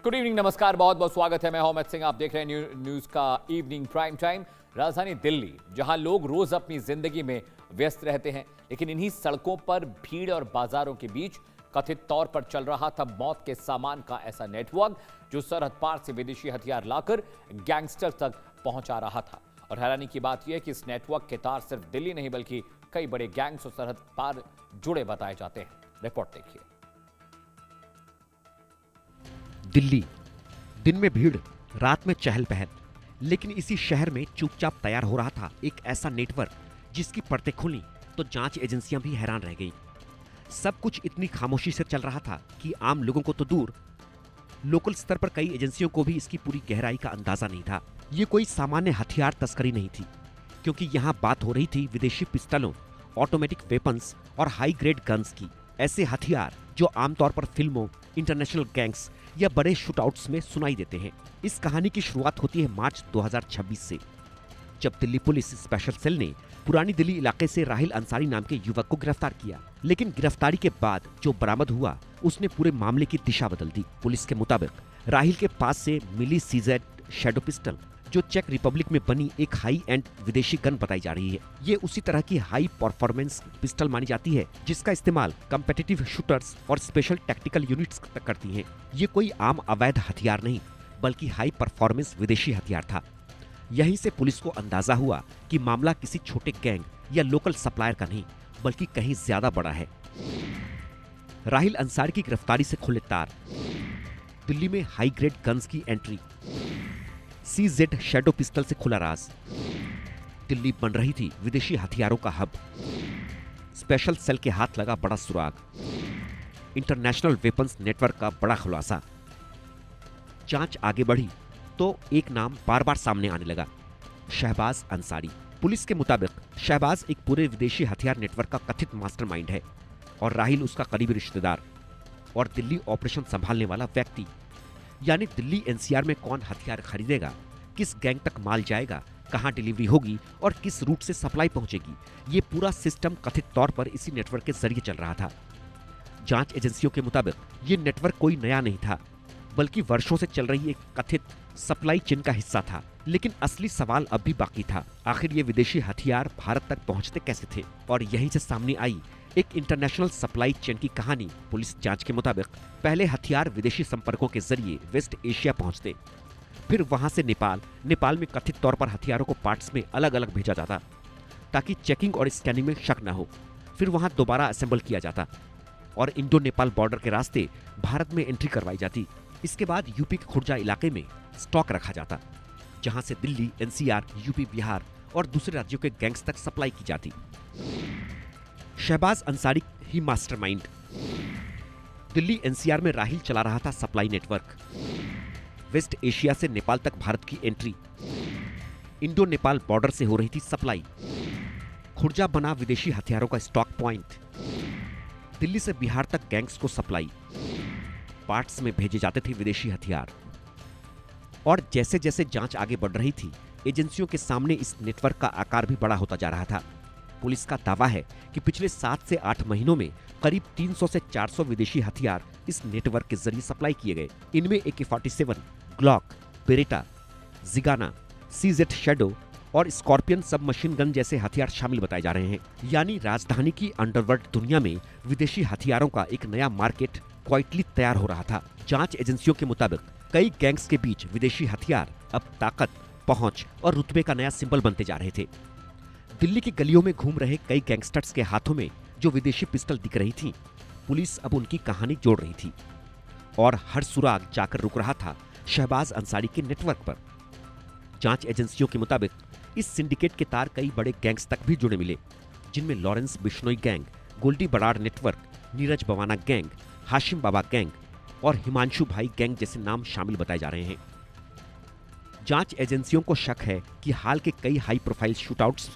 Good evening, नमस्कार, बहुत बहुत स्वागत है। मैं अमित सिंह, आप देख रहे हैं न्यूज का इवनिंग प्राइम टाइम। राजधानी दिल्ली, जहां लोग रोज अपनी जिंदगी में व्यस्त रहते हैं, लेकिन इन्हीं सड़कों पर भीड़ और बाजारों के बीच कथित तौर पर चल रहा था मौत के सामान का ऐसा नेटवर्क, जो सरहद पार से विदेशी हथियार लाकर गैंगस्टर तक पहुंचा रहा था। और हैरानी की बात यह है कि इस नेटवर्क के तार सिर्फ दिल्ली नहीं बल्कि कई बड़े गैंग्स और सरहद पार जुड़े बताए जाते हैं। रिपोर्ट देखिए। दिल्ली, दिन में भीड़, रात में चहल पहल, लेकिन इसी शहर में चुपचाप तैयार हो रहा था एक ऐसा नेटवर्क जिसकी परतें खुली तो जांच एजेंसियां भी हैरान रह गईं। सब कुछ इतनी खामोशी से चल रहा था कि आम लोगों को तो दूर, लोकल स्तर पर कई एजेंसियों को भी इसकी पूरी गहराई का अंदाजा नहीं था। ये कोई सामान्य हथियार तस्करी नहीं थी, क्योंकि यहाँ बात हो रही थी विदेशी पिस्तलों, ऑटोमेटिक वेपन्स और हाई ग्रेड गन्स की। ऐसे हथियार जो आमतौर पर फिल्मों, इंटरनेशनल गैंग्स या बड़े शूटआउट्स में सुनाई देते हैं। इस कहानी की शुरुआत होती है मार्च 2026 से, जब दिल्ली पुलिस स्पेशल सेल ने पुरानी दिल्ली इलाके से राहिल अंसारी नाम के युवक को गिरफ्तार किया। लेकिन गिरफ्तारी के बाद जो बरामद हुआ उसने पूरे मामले की दिशा बदल दी। पुलिस के मुताबिक राहिल के पास से मिली सीजेड शैडो पिस्टल, जो चेक रिपब्लिक में बनी एक हाई एंड विदेशी गन बताई जा रही है। ये उसी तरह की हाई परफॉर्मेंस पिस्टल मानी जाती है जिसका इस्तेमाल कॉम्पिटिटिव शूटर्स और स्पेशल टैक्टिकल यूनिट्स करती हैं। ये कोई आम अवैध हथियार नहीं, बल्कि हाई परफॉर्मेंस विदेशी हथियार था। यहीं से पुलिस को अंदाजा हुआ कि मामला किसी छोटे गैंग या लोकल सप्लायर का नहीं, बल्कि कहीं ज्यादा बड़ा है। राहिल अंसारी की गिरफ्तारी से खुले तार, दिल्ली में हाई ग्रेड गन्स की एंट्री, सीजेड शैडो पिस्टल से खुला राज। दिल्ली बन रही थी विदेशी हथियारों का हब। स्पेशल सेल के हाथ लगा बड़ा सुराग, इंटरनेशनल वेपन्स नेटवर्क का बड़ा खुलासा। जांच आगे बढ़ी तो एक नाम बार बार सामने आने लगा, शहबाज अंसारी। पुलिस के मुताबिक शहबाज एक पूरे विदेशी हथियार नेटवर्क का कथित मास्टरमाइंड है और राहिल उसका करीबी रिश्तेदार और दिल्ली ऑपरेशन संभालने वाला व्यक्ति। यानी दिल्ली एनसीआर में कौन हथियार खरीदेगा, किस गैंग तक माल जाएगा, कहां डिलीवरी होगी और किस रूट से सप्लाई पहुंचेगी, ये पूरा सिस्टम कथित तौर पर इसी नेटवर्क के जरिए चल रहा था। जांच एजेंसियों के मुताबिक ये नेटवर्क कोई नया नहीं था, बल्कि वर्षों से चल रही एक कथित सप्लाई चेन का हिस्सा था। लेकिन असली सवाल अब भी बाकी था, आखिर ये विदेशी हथियार भारत तक पहुंचते कैसे थे? और यहीं से सामने आई एक इंटरनेशनल सप्लाई चेन की कहानी। पुलिस जांच के मुताबिक पहले हथियार विदेशी संपर्कों के जरिए वेस्ट एशिया पहुंचते, फिर वहां से नेपाल में कथित तौर पर हथियारों को पार्ट्स में अलग अलग भेजा जाता ताकि चेकिंग और स्कैनिंग में शक न हो। फिर वहां दोबारा असेंबल किया जाता और इंडो नेपाल बॉर्डर के रास्ते भारत में एंट्री करवाई जाती। इसके बाद यूपी के खुर्जा इलाके में स्टॉक रखा जाता, जहां से दिल्ली, एनसीआर, यूपी, बिहार और दूसरे राज्यों के गैंग्स तक सप्लाई की जाती। शहबाज अंसारी ही मास्टरमाइंड। दिल्ली एनसीआर में राहिल चला रहा था सप्लाई नेटवर्क। वेस्ट एशिया से नेपाल तक भारत की एंट्री, इंडो नेपाल बॉर्डर से हो रही थी सप्लाई, खुर्जा बना विदेशी हथियारों का स्टॉक पॉइंट, दिल्ली से बिहार तक गैंग्स को सप्लाई, पार्ट्स में भेजे जाते थे विदेशी हथियार। और जैसे जैसे जांच आगे बढ़ रही थी, एजेंसियों के सामने इस नेटवर्क का आकार भी बड़ा होता जा रहा था। पुलिस का दावा है कि पिछले 7 से 8 महीनों में करीब 300 से 400 विदेशी हथियार इस नेटवर्क के जरिए सप्लाई किए गए। इनमें AK-47, Glock, Beretta, Zigana, CZ shadow और स्कॉर्पियन सब मशीन गन जैसे हथियार शामिल बताए जा रहे हैं। यानी राजधानी की अंडरवर्ल्ड दुनिया में विदेशी हथियारों का एक नया मार्केट क्वाइटली तैयार हो रहा था। जांच एजेंसियों के मुताबिक कई गैंग्स के बीच विदेशी हथियार अब ताकत, पहुंच और रुतबे का नया सिंबल बनते जा रहे थे। दिल्ली की गलियों में घूम रहे कई गैंगस्टर्स के हाथों में जो विदेशी पिस्टल दिख रही थी, पुलिस अब उनकी कहानी जोड़ रही थी और हर सुराग जाकर रुक रहा था शहबाज अंसारी के नेटवर्क पर। जांच एजेंसियों के मुताबिक इस सिंडिकेट के तार कई बड़े गैंग्स तक भी जुड़े मिले, जिनमें Lawrence Bishnoi gang, Goldy Brar network, Neeraj Bawana gang, Hashim Baba gang और हिमांशु भाई गैंग जैसे नाम शामिल बताए जा रहे हैं। जांच एजेंसियों को शक है कि हाल के कई हाई प्रोफाइल शूटआउट्स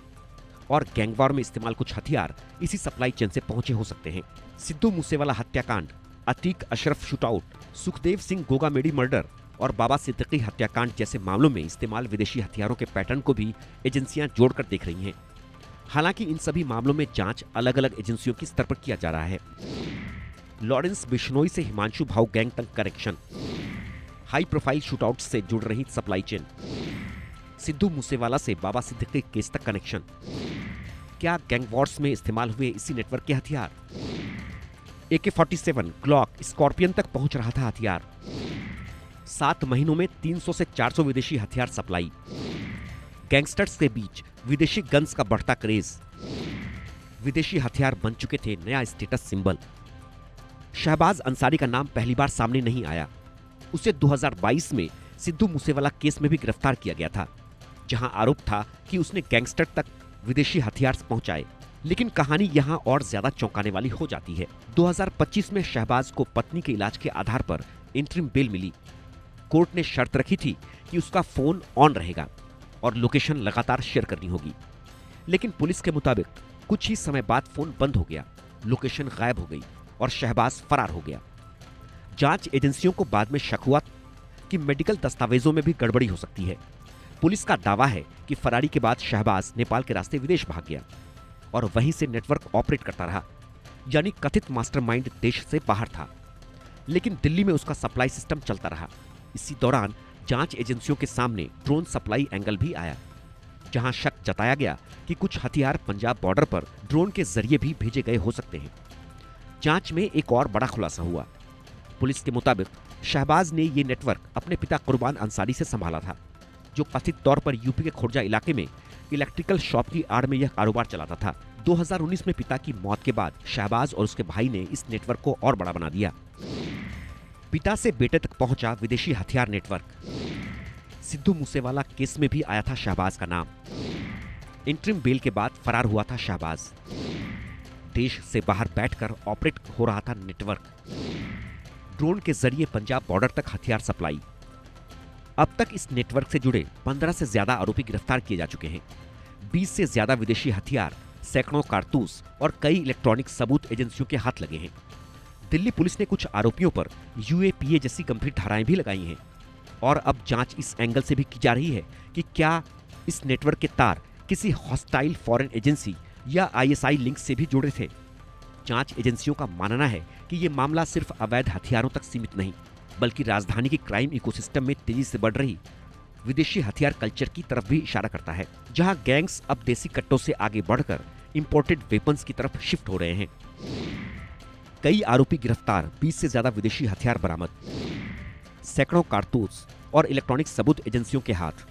और गैंगवार में इस्तेमाल कुछ हथियार इसी सप्लाई चेन से पहुंचे हो सकते हैं। सिद्धू मूसेवाला हत्याकांड, अतीक अशरफ शूटआउट, सुखदेव सिंह गोगामेडी मर्डर और बाबा सिद्दीकी हत्याकांड जैसे मामलों में इस्तेमाल विदेशी हथियारों के पैटर्न को भी एजेंसियां जोड़कर देख रही हैं। हालांकि इन सभी मामलों में जांच अलग अलग एजेंसियों के स्तर पर किया जा रहा है। लॉरेंस बिश्नोई से हिमांशु भाऊ गैंग तक कनेक्शन, हाई प्रोफाइल शूटआउट से जुड़ रही सप्लाई चेन, सिद्धू मूसेवाला से बाबा सिद्दीकी केस तक कनेक्शन, क्या गैंग वॉर्स में इस्तेमाल हुए इसी नेटवर्क के हथियार, AK-47 ग्लॉक स्कॉर्पियन तक पहुंच रहा था हथियार, 7 महीनों में 300 से 400 विदेशी हथियार सप्लाई, गैंगस्टर्स के बीच विदेशी गन्स का बढ़ता क्रेज, विदेशी हथियार बन चुके थे नया स्टेटस सिंबल। शहबाज अंसारी का नाम पहली बार सामने नहीं आया। उसे 2022 में सिद्धू मूसेवाला केस में भी गिरफ्तार किया गया था, जहां आरोप था कि उसने गैंगस्टर तक विदेशी हथियार पहुंचाए। लेकिन कहानी यहां और ज्यादा चौंकाने वाली हो जाती है। 2025 में शहबाज को पत्नी के इलाज के आधार पर इंटरिम बेल मिली। कोर्ट ने शर्त रखी थी कि उसका फोन ऑन रहेगा और लोकेशन लगातार शेयर करनी होगी। लेकिन पुलिस के मुताबिक कुछ ही समय बाद फोन बंद हो गया, लोकेशन गायब हो गई और शहबाज फरार हो गया। जांच एजेंसियों को बाद में शक हुआ कि मेडिकल दस्तावेजों में भी गड़बड़ी हो सकती है। पुलिस का दावा है कि फरारी के बाद शहबाज नेपाल के रास्ते विदेश भाग गया और वहीं से नेटवर्क ऑपरेट करता रहा, यानी कथित मास्टरमाइंड देश से बाहर था। लेकिन दिल्ली में उसका सप्लाई सिस्टम चलता रहा। इसी दौरान जांच एजेंसियों के सामने ड्रोन सप्लाई एंगल भी आया, जहां शक जताया गया कि कुछ हथियार पंजाब बॉर्डर पर ड्रोन के जरिए भी भेजे गए हो सकते हैं। जांच में एक और बड़ा खुलासा हुआ। पुलिस के मुताबिक शहबाज ने ये नेटवर्क अपने पिता कुर्बान अंसारी से संभाला था, जो कथित तौर पर यूपी के खुर्जा इलाके में इलेक्ट्रिकल शॉप की आड़ में यह कारोबार चलाता था। 2019 में पिता की मौत के बाद शहबाज और उसके भाई ने इस नेटवर्क को और बड़ा बना दिया। पिता से बेटे तक पहुंचा विदेशी हथियार नेटवर्क। सिद्धू मूसेवाला केस में भी आया था शहबाज का नाम। इंटरिम बेल के बाद फरार हुआ था शहबाज। देश से बाहर बैठकर ऑपरेट हो रहा था नेटवर्क। ड्रोन के जरिए पंजाब बॉर्डर तक हथियार सप्लाई। अब तक इस नेटवर्क से जुड़े 15 से ज्यादा आरोपी गिरफ्तार किए जा चुके हैं। 20 से ज्यादा विदेशी हथियार, सैकड़ों कारतूस और कई इलेक्ट्रॉनिक सबूत एजेंसियों के हाथ लगे हैं। दिल्ली पुलिस ने कुछ आरोपियों पर UAPA जैसी गंभीर धाराएं भी लगाई हैं और अब जांच इस एंगल से भी की जा रही है कि क्या इस नेटवर्क के तार किसी हॉस्टाइल फॉरेन एजेंसी या ISI लिंक से भी जुड़े थे। जांच एजेंसियों का मानना है कि ये मामला सिर्फ अवैध हथियारों तक सीमित नहीं, बल्कि राजधानी की क्राइम इकोसिस्टम में तेजी से बढ़ रही विदेशी हथियार कल्चर की तरफ भी इशारा करता है, जहां गैंग्स अब देसी कट्टों से आगे बढ़कर इंपोर्टेड वेपन्स की तरफ शिफ्ट हो रहे हैं। कई आरोपी गिरफ्तार, 20 से ज्यादा विदेशी हथियार बरामद, सैकड़ों कारतूस और इलेक्ट्रॉनिक सबूत एजेंसियों के हाथ,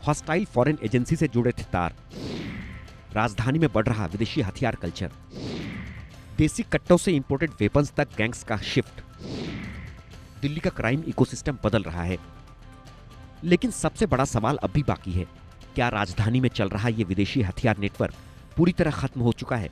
हॉस्टाइल फॉरेन एजेंसी से जुड़े थे तार, राजधानी में बढ़ रहा विदेशी हथियार कल्चर, देसी कट्टों से इंपोर्टेड वेपन्स तक गैंग्स का शिफ्ट। दिल्ली का क्राइम इकोसिस्टम बदल रहा है। लेकिन सबसे बड़ा सवाल अब भी बाकी है, क्या राजधानी में चल रहा ये विदेशी हथियार नेटवर्क पूरी तरह खत्म हो चुका है,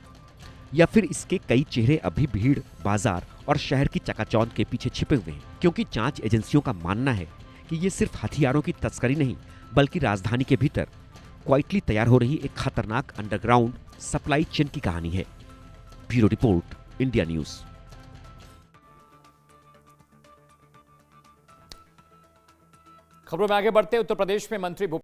या फिर इसके कई चेहरे अभी भीड़, बाजार और शहर की चकाचौंध के पीछे छिपे हुए हैं? क्योंकि जांच एजेंसियों का मानना है कि ये सिर्फ हथियारों की तस्करी नहीं, बल्कि राजधानी के भीतर क्वाइटली तैयार हो रही एक खतरनाक अंडरग्राउंड सप्लाई चेन की कहानी है। Bureau report, India news. खबरों में आगे बढ़ते, उत्तर प्रदेश में मंत्री